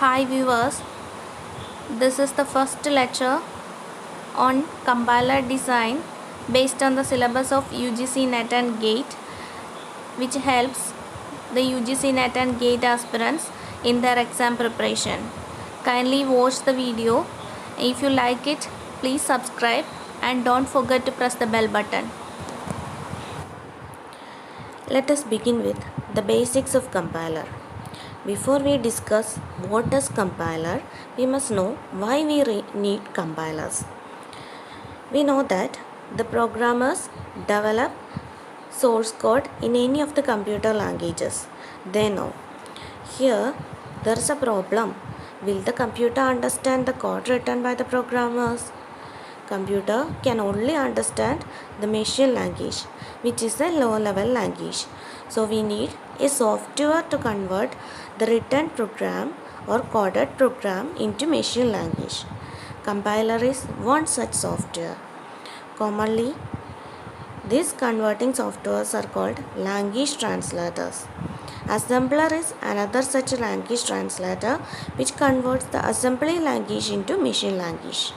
Hi viewers, this is the first lecture on compiler design based on the syllabus of UGC NET and GATE, which helps the UGC NET and GATE aspirants in their exam preparation. Kindly watch the video. If you like it, please subscribe and don't forget to press the bell button. Let us begin with the basics of compiler. Before we discuss what is compiler, we must know why we need compilers. We know that the programmers develop source code in any of the computer languages. They know. Here, there is a problem. Will the computer understand the code written by the programmers? Computer can only understand the machine language, which is a low-level language. So we need a software to convert the written program or coded program into machine language. Compiler is one such software. Commonly, these converting softwares are called language translators. Assembler is another such language translator which converts the assembly language into machine language.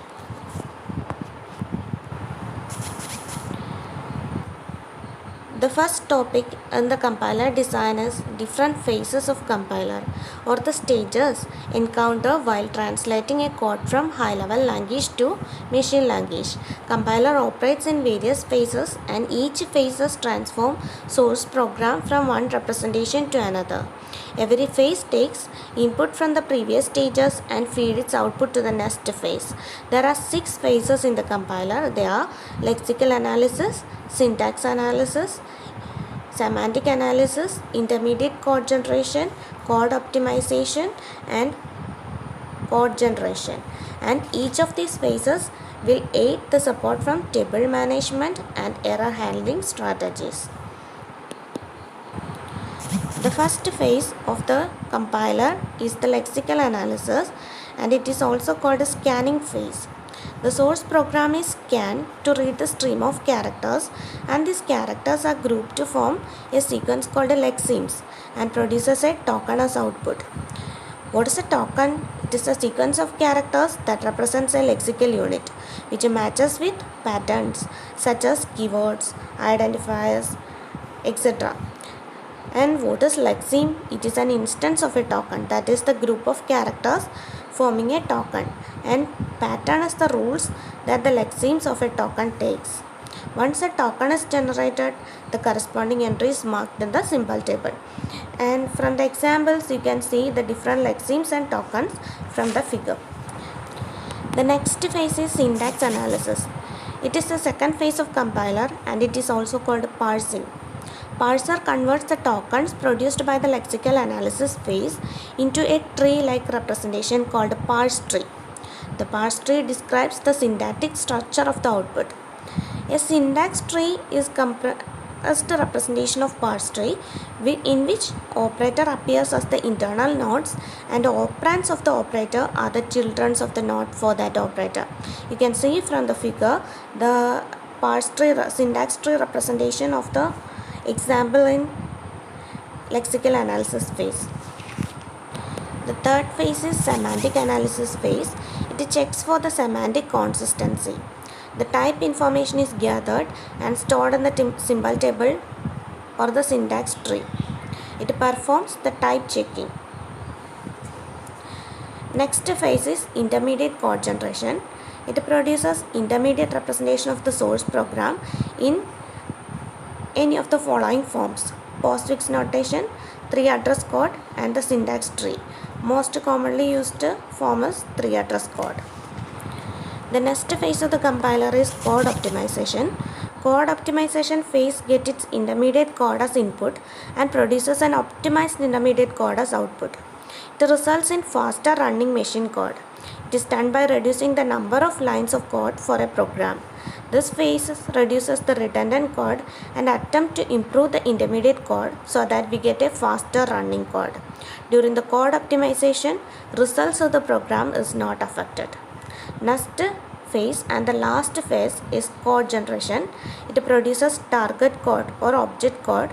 The first topic in the compiler design is different phases of compiler or the stages encountered while translating a code from high-level language to machine language. Compiler operates in various phases and each phase transforms source program from one representation to another. Every phase takes input from the previous stages and feeds its output to the next phase. There are 6 phases in the compiler. They are lexical analysis, syntax analysis, semantic analysis, intermediate code generation, code optimization and code generation. And each of these phases will aid the support from table management and error handling strategies. The first phase of the compiler is the lexical analysis and it is also called a scanning phase. The source program is scanned to read the stream of characters and these characters are grouped to form a sequence called a lexemes and produces a token as output. What is a token? It is a sequence of characters that represents a lexical unit which matches with patterns such as keywords, identifiers, etc. And what is lexeme? It is an instance of a token, that is the group of characters forming a token, and pattern is the rules that the lexemes of a token takes. Once a token is generated, the corresponding entry is marked in the symbol table. And from the examples, you can see the different lexemes and tokens from the figure. The next phase is syntax analysis. It is the second phase of compiler and it is also called parsing. Parser converts the tokens produced by the lexical analysis phase into a tree-like representation called a parse tree. The parse tree describes the syntactic structure of the output. A syntax tree is compressed representation of parse tree in which operator appears as the internal nodes and operands of the operator are the children of the node for that operator. You can see from the figure the parse tree syntax tree representation of the example in lexical analysis phase. The third phase is semantic analysis phase. It checks for the semantic consistency. The type information is gathered and stored in the symbol table or the syntax tree. It performs the type checking. Next phase is intermediate code generation. It produces intermediate representation of the source program in any of the following forms: postfix notation, 3-address code and the syntax tree. Most commonly used form is 3-address code. The next phase of the compiler is code optimization. Code optimization phase gets its intermediate code as input and produces an optimized intermediate code as output. It results in faster running machine code. It is done by reducing the number of lines of code for a program. This phase reduces the redundant code and attempt to improve the intermediate code so that we get a faster running code. During the code optimization, results of the program is not affected. Next phase and the last phase is code generation. It produces target code or object code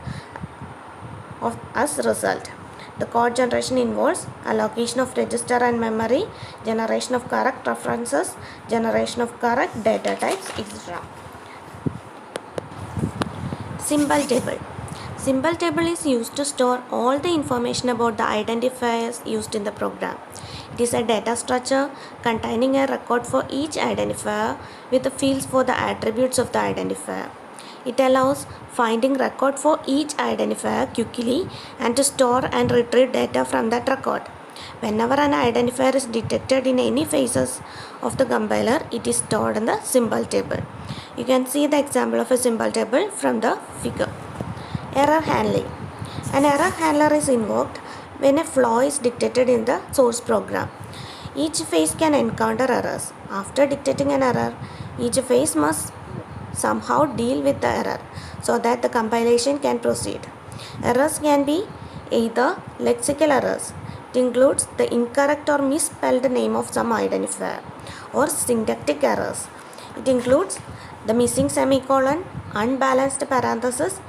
as result. The code generation involves allocation of register and memory, generation of correct references, generation of correct data types, etc. Symbol table. Symbol table is used to store all the information about the identifiers used in the program. It is a data structure containing a record for each identifier with the fields for the attributes of the identifier. It allows finding record for each identifier quickly and to store and retrieve data from that record. Whenever an identifier is detected in any phases of the compiler, it is stored in the symbol table. You can see the example of a symbol table from the figure. Error handling. An error handler is invoked when a flaw is detected in the source program. Each phase can encounter errors. After detecting an error, each phase must somehow deal with the error so that the compilation can proceed. Errors can be either lexical errors. It includes the incorrect or misspelled name of some identifier, or syntactic errors. It includes the missing semicolon, unbalanced parentheses,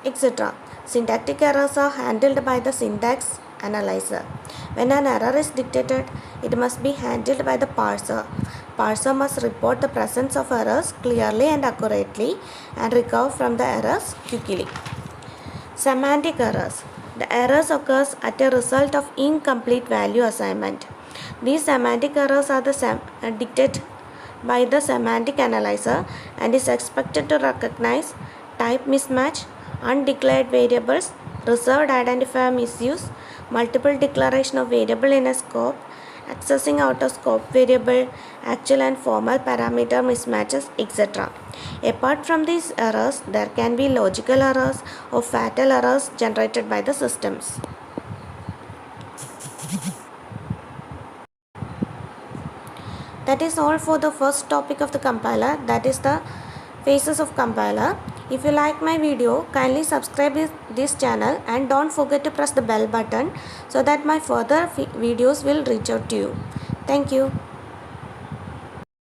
etc. Syntactic errors are handled by the syntax analyzer. When an error is detected, it must be handled by the parser. Parser must report the presence of errors clearly and accurately and recover from the errors quickly. Semantic errors. The errors occurs at a result of incomplete value assignment. These semantic errors are detected by the semantic analyzer and is expected to recognize type mismatch, undeclared variables, reserved identifier misuse, multiple declaration of variable in a scope, accessing out of scope variable, actual and formal parameter mismatches, etc. Apart from these errors, there can be logical errors or fatal errors generated by the systems. That is all for the first topic of the compiler, that is the phases of compiler. If you like my video, kindly subscribe this channel and don't forget to press the bell button so that my further videos will reach out to you. Thank you.